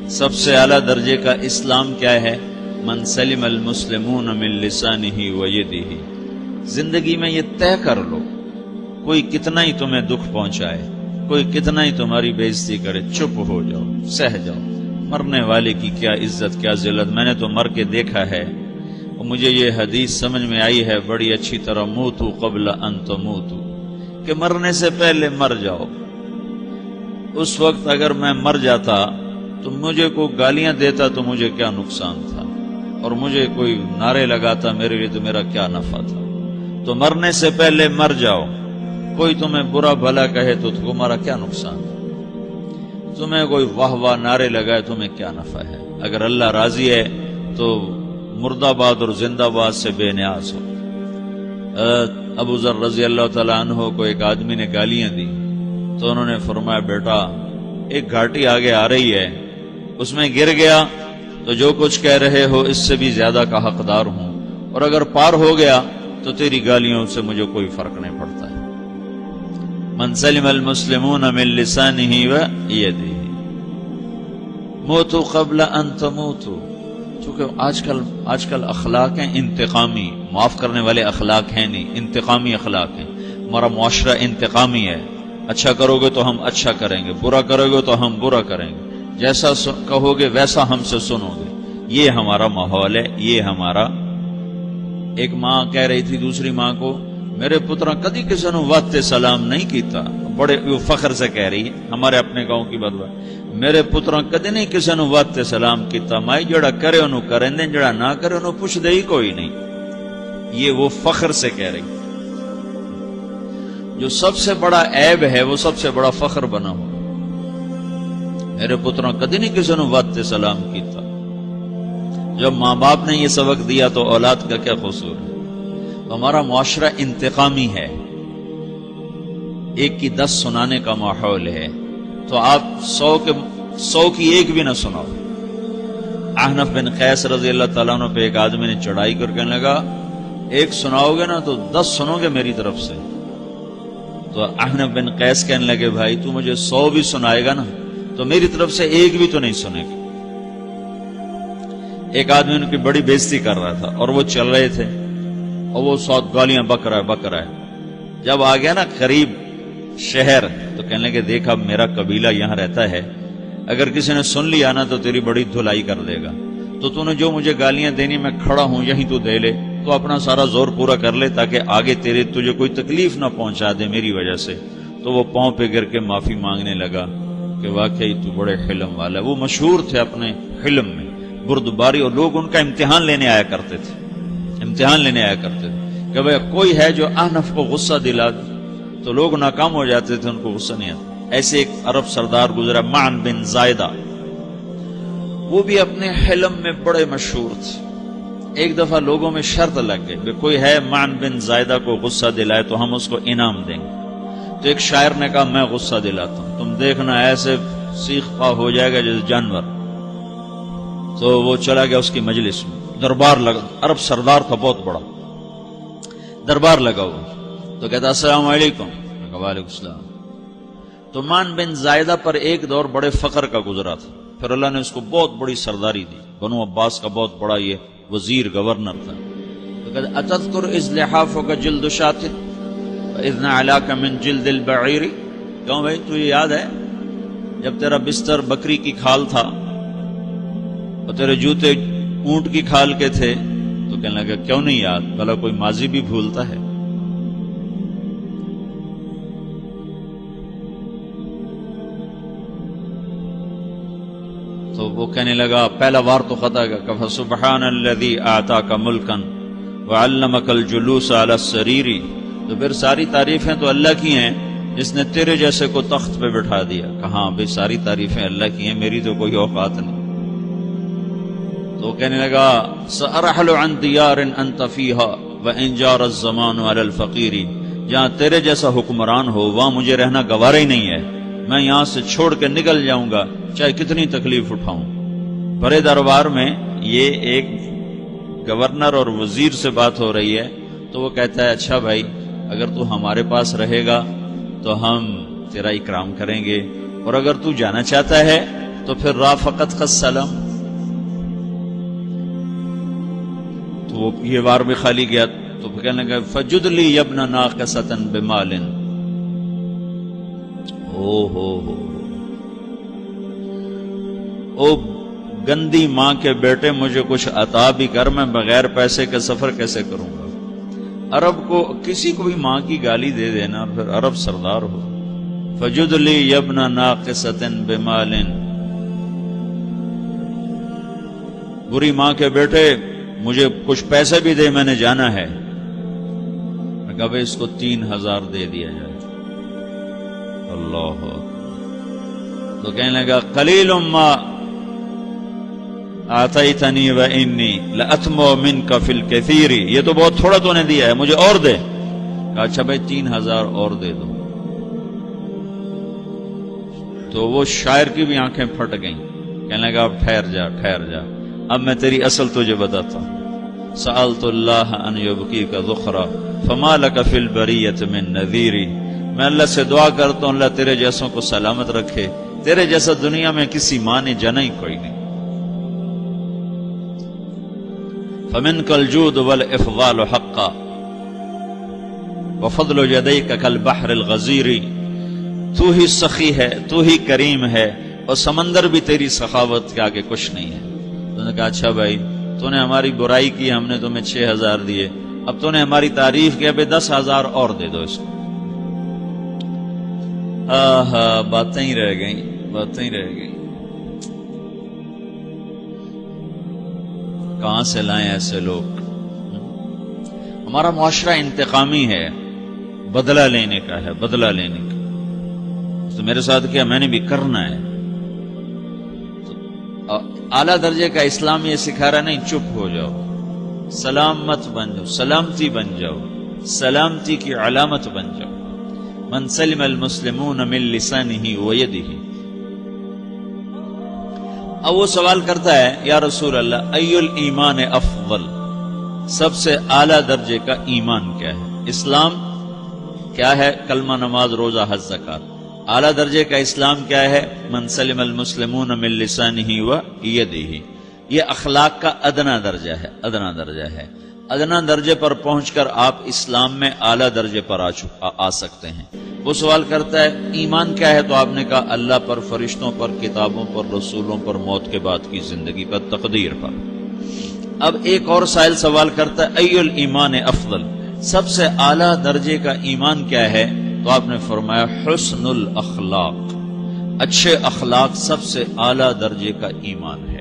سب سے اعلیٰ درجے کا اسلام کیا ہے؟ من سلم المسلمون من لسانہ و یدہ۔ زندگی میں یہ طے کر لو، کوئی کتنا ہی تمہیں دکھ پہنچائے، کوئی کتنا ہی تمہاری بےعزتی کرے، چپ ہو جاؤ، سہ جاؤ۔ مرنے والے کی کیا عزت، کیا ذلت، میں نے تو مر کے دیکھا ہے، اور مجھے یہ حدیث سمجھ میں آئی ہے بڑی اچھی طرح، موتو قبل ان تموتو، کہ مرنے سے پہلے مر جاؤ۔ اس وقت اگر میں مر جاتا تو مجھے کوئی گالیاں دیتا تو مجھے کیا نقصان تھا، اور مجھے کوئی نعرے لگاتا میرے لیے تو میرا کیا نفع تھا۔ تو مرنے سے پہلے مر جاؤ۔ کوئی تمہیں برا بھلا کہے تو تمہارا کیا نقصان ہے، تمہیں کوئی واہ واہ نعرے لگائے تمہیں کیا نفع ہے۔ اگر اللہ راضی ہے تو مرد آباد اور زندہ آباد سے بے نیاز ہو۔ ابو ذر رضی اللہ تعالیٰ عنہ کو ایک آدمی نے گالیاں دی تو انہوں نے فرمایا، بیٹا ایک گھاٹی آگے آ رہی ہے، اس میں گر گیا تو جو کچھ کہہ رہے ہو اس سے بھی زیادہ کا حقدار ہوں، اور اگر پار ہو گیا تو تیری گالیوں سے مجھے کوئی فرق نہیں پڑتا ہے۔ من سلم المسلمون من لسانہ و یدہ موتوا قبل ان تموتوا۔ چونکہ آج کل اخلاق ہیں انتقامی، معاف کرنے والے اخلاق ہیں نہیں، انتقامی اخلاق ہیں۔ ہمارا معاشرہ انتقامی ہے، اچھا کرو گے تو ہم اچھا کریں گے، برا کرو گے تو ہم برا کریں گے، جیسا کہو گے ویسا ہم سے سنو گے۔ یہ ہمارا ماحول ہے، یہ ہمارا۔ ایک ماں کہہ رہی تھی دوسری ماں کو، میرے پترا کدی کسی نے واسطے سلام نہیں کیتا، بڑے فخر سے کہہ رہی ہے، ہمارے اپنے گاؤں کی بدوا، میرے پترا کدی نہیں کسی نے واسطے سلام کیتا، مائی جڑا کرے انہوں کریں دیں، جڑا نہ کرے انہوں پوچھ دے ہی کوئی نہیں۔ یہ وہ فخر سے کہہ رہی۔ جو سب سے بڑا عیب ہے وہ سب سے بڑا فخر بنا ہو۔ میرے پترا کدی نہیں کسی نے واسطے سلام کیتا۔ جب ماں باپ نے یہ سبق دیا تو اولاد کا کیا قصور ہے؟ ہمارا معاشرہ انتقامی ہے، ایک کی 10 سنانے کا ماحول ہے، تو آپ 100 کی ایک بھی نہ سناؤ۔ احنف بن قیس رضی اللہ تعالیٰ عنہ پہ ایک آدمی نے چڑھائی کر کے لگا، ایک سناؤ گے نا تو 10 سنو گے میری طرف سے۔ تو احنف بن قیس کہنے لگے، بھائی تو مجھے 100 بھی سنائے گا نا تو میری طرف سے ایک بھی تو نہیں سنے گا۔ ایک آدمی ان کی بڑی بےزتی کر رہا تھا اور وہ چل رہے تھے اور وہ 100 گالیاں بک رہا ہے۔ جب آ گیا نا قریب شہر تو کہنے لگے، دیکھا میرا قبیلہ یہاں رہتا ہے، اگر کسی نے سن لیا نا تو تیری بڑی دھلائی کر دے گا، تو نے جو مجھے گالیاں دینی میں کھڑا ہوں یہیں تو دے لے، تو اپنا سارا زور پورا کر لے تاکہ آگے تجھے کوئی تکلیف نہ پہنچا دے میری وجہ سے۔ تو وہ پاؤں پہ گر کے معافی مانگنے لگا کہ واقعی تو بڑے حلم والا ہے۔ وہ مشہور تھے اپنے حلم میں، بردباری، اور لوگ ان کا امتحان لینے آیا کرتے تھے کہ بھئی کوئی ہے جو احنف کو غصہ دلا دے، تو لوگ ناکام ہو جاتے تھے، ان کو غصہ نہیں آتا۔ ایسے ایک عرب سردار گزرا معن بن زائدہ، وہ بھی اپنے حلم میں بڑے مشہور تھے۔ ایک دفعہ لوگوں میں شرط لگ گئی کہ کوئی ہے معن بن زائدہ کو غصہ دلائے تو ہم اس کو انعام دیں گے۔ تو ایک شاعر نے کہا، میں غصہ دلاتا ہوں، تم دیکھنا ایسے سیخ پا ہو جائے گا جیسے جانور۔ تو وہ چلا گیا اس کی مجلس میں، دربار لگا، عرب سردار تھا بہت بڑا، دربار لگا ہوا، تو کہتا السلام علیکم، وعلیکم السلام۔ تو معن بن زائدہ پر ایک دور بڑے فقر کا گزرا تھا، پھر اللہ نے اس کو بہت بڑی سرداری دی، بنو عباس کا بہت بڑا یہ وزیر گورنر تھا۔ تو کہتا اتذکر اذ لحافک جلد شاۃ واذ نعلاک من جلد البعیر، کیوں بھائی تجھے یاد ہے جب تیرا بستر بکری کی کھال تھا اور تیرے جوتے اونٹ کی کھال کے تھے؟ تو کہنے لگا کیوں نہیں یاد، بھلا کوئی ماضی بھی بھولتا ہے؟ تو وہ کہنے لگا پہلا وار تو خطا کا، فسبحان الذی اعطاک ملکا وعلمک الجلوس علی السریر۔ تو پھر ساری تعریفیں تو اللہ کی ہیں جس نے تیرے جیسے کو تخت پہ بٹھا دیا۔ کہاں بھئی ساری تعریفیں اللہ کی ہیں، میری تو کوئی اوقات نہیں۔ تو کہنے لگا سأرحل عن دیار انت فیہا وان جار الزمان علی الفقیر، جہاں تیرے جیسا حکمران ہو وہاں مجھے رہنا گوارا ہی نہیں ہے، میں یہاں سے چھوڑ کے نکل جاؤں گا چاہے کتنی تکلیف اٹھاؤں۔ بڑے دربار میں یہ ایک گورنر اور وزیر سے بات ہو رہی ہے، تو وہ کہتا ہے اچھا بھائی اگر تو ہمارے پاس رہے گا تو ہم تیرا اکرام کریں گے، اور اگر تو جانا چاہتا ہے تو پھر رافقت کا سلام، تو وہ یہ بار بھی خالی گیا تو کہنے لگا فجد لی ابن ناقصۃ بمال، او گندی ماں کے بیٹے مجھے کچھ عطا بھی کر، میں بغیر پیسے کے سفر کیسے کروں گا؟ عرب کو کسی کو بھی ماں کی گالی دے دینا پھر عرب سردار ہو. فجد لی ابن ناقصۃ بمال، بری ماں کے بیٹے مجھے کچھ پیسے بھی دے، میں نے جانا ہے. میں کہا بھائی اس کو 3000 دے دیا جائے. اللہ تو کہنے لگا قلیل ما آتیتنی و انی لأطمع منک فی الکثیر، یہ تو بہت تھوڑا تو نے دیا ہے، مجھے اور دے. کہا اچھا بھائی 3000 اور دے دو. تو وہ شاعر کی بھی آنکھیں پھٹ گئیں. کہنے لگا اب ٹھہر جا ٹھہر جا، اب میں تیری اصل تجھے بتاتا ہوں. سألت اللہ ان یبکیک ذخرا فما لک فی البریۃ من نذیر، میں اللہ سے دعا کرتا ہوں اللہ تیرے جیسوں کو سلامت رکھے، تیرے جیسا دنیا میں کسی ماں نے جنا ہی کوئی نہیں. فمنک الجود والافضال حقا وفضل یدیک کالبحر الغزیر، تو ہی سخی ہے، تو ہی کریم ہے، اور سمندر بھی تیری سخاوت کے آگے کچھ نہیں ہے. تو نے کہا اچھا بھائی تو نے ہماری برائی کی، ہم نے تمہیں 6000 دیے، اب تو نے ہماری تعریف کی، اب 10,000 اور دے دو اس کو. باتیں ہی رہ گئیں، باتیں ہی رہ گئیں. کہاں سے لائیں ایسے لوگ؟ ہمارا معاشرہ انتقامی ہے، بدلہ لینے کا ہے، بدلہ لینے کا. تو میرے ساتھ کیا میں نے بھی کرنا ہے. اعلیٰ درجے کا اسلام یہ سکھا رہا نہیں چپ ہو جاؤ، سلام مت بن جاؤ، سلامتی بن جاؤ، سلامتی کی علامت بن جاؤ. من سلم المسلمون من لسانہ ویدہ. اب وہ سوال کرتا ہے یا رسول اللہ ای الایمان افضل، سب سے اعلیٰ درجے کا ایمان کیا ہے؟ اسلام کیا ہے؟ کلمہ، نماز، روزہ، حج، زکات. اعلیٰ درجے کا اسلام کیا ہے؟ من سلم المسلمون من لسانہ و یدہ. یہ اخلاق کا ادنا درجہ ہے، ادنا درجہ ہے. ادنا درجے پر پہنچ کر آپ اسلام میں اعلیٰ درجے پر آ سکتے ہیں. وہ سوال کرتا ہے ایمان کیا ہے؟ تو آپ نے کہا اللہ پر، فرشتوں پر، کتابوں پر، رسولوں پر، موت کے بعد کی زندگی پر، تقدیر پر. اب ایک اور سائل سوال کرتا ہے ای الایمان افضل، سب سے اعلیٰ درجے کا ایمان کیا ہے؟ تو آپ نے فرمایا حسن الاخلاق، اچھے اخلاق سب سے اعلیٰ درجے کا ایمان ہے.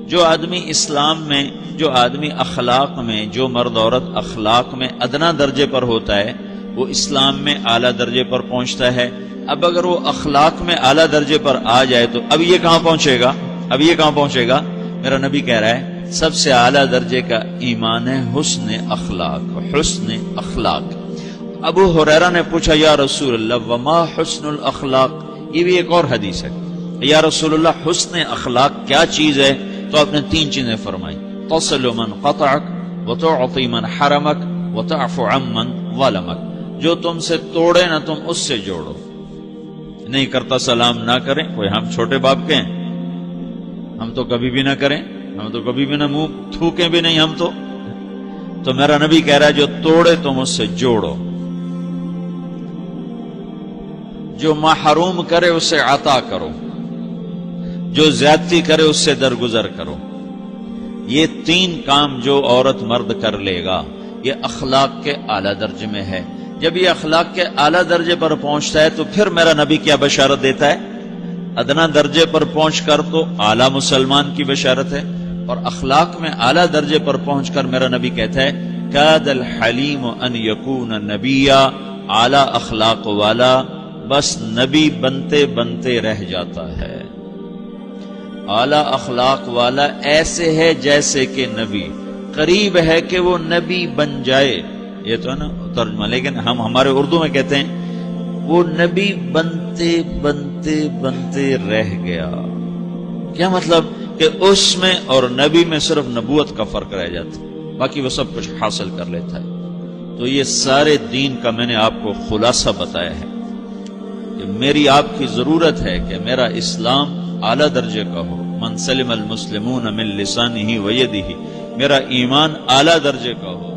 جو آدمی اسلام میں، جو آدمی اخلاق میں، جو مرد عورت اخلاق میں ادنا درجے پر ہوتا ہے وہ اسلام میں اعلیٰ درجے پر پہنچتا ہے. اب اگر وہ اخلاق میں اعلیٰ درجے پر آ جائے تو اب یہ کہاں پہنچے گا؟ اب یہ کہاں پہنچے گا؟ میرا نبی کہہ رہا ہے سب سے اعلیٰ درجے کا ایمان ہے حسن اخلاق، حسن اخلاق. ابو ہریرہ نے پوچھا یا رسول اللہ وما حسن الاخلاق، یہ بھی ایک اور حدیث ہے. یا رسول اللہ حسن اخلاق کیا چیز ہے؟ تو آپ نے 3 چیزیں فرمائی، تصل من قطعک وتعطی من حرمک وتعفو عمن ظلمک. جو تم سے توڑے نہ تم اس سے جوڑو. نہیں کرتا سلام نہ کریں، کوئی ہم چھوٹے باپ کے ہیں؟ ہم تو کبھی بھی نہ کریں، ہم تو کبھی بھی نہ منہ تھوکیں بھی نہیں. ہم تو میرا نبی کہہ رہا ہے جو توڑے تم اس سے جوڑو، جو محروم کرے اسے عطا کرو، جو زیادتی کرے اس سے درگزر کرو. یہ 3 کام جو عورت مرد کر لے گا یہ اخلاق کے اعلیٰ درجے میں ہے. جب یہ اخلاق کے اعلیٰ درجے پر پہنچتا ہے تو پھر میرا نبی کیا بشارت دیتا ہے؟ ادنا درجے پر پہنچ کر تو اعلیٰ مسلمان کی بشارت ہے، اور اخلاق میں اعلیٰ درجے پر پہنچ کر میرا نبی کہتا ہے کاد الحلیم ان یکون نبیا، اعلیٰ اخلاق والا بس نبی بنتے بنتے رہ جاتا ہے. اعلیٰ اخلاق والا ایسے ہے جیسے کہ نبی، قریب ہے کہ وہ نبی بن جائے. یہ تو ہے نا ترجمہ، لیکن ہم ہمارے اردو میں کہتے ہیں وہ نبی بنتے بنتے بنتے رہ گیا. کیا مطلب؟ کہ اس میں اور نبی میں صرف نبوت کا فرق رہ جاتا، باقی وہ سب کچھ حاصل کر لیتا ہے. تو یہ سارے دین کا میں نے آپ کو خلاصہ بتایا ہے کہ میری آپ کی ضرورت ہے کہ میرا اسلام اعلیٰ درجے کا ہو، من سلم المسلمون من لسانہ و یدہ، میرا ایمان اعلیٰ درجے کا ہو،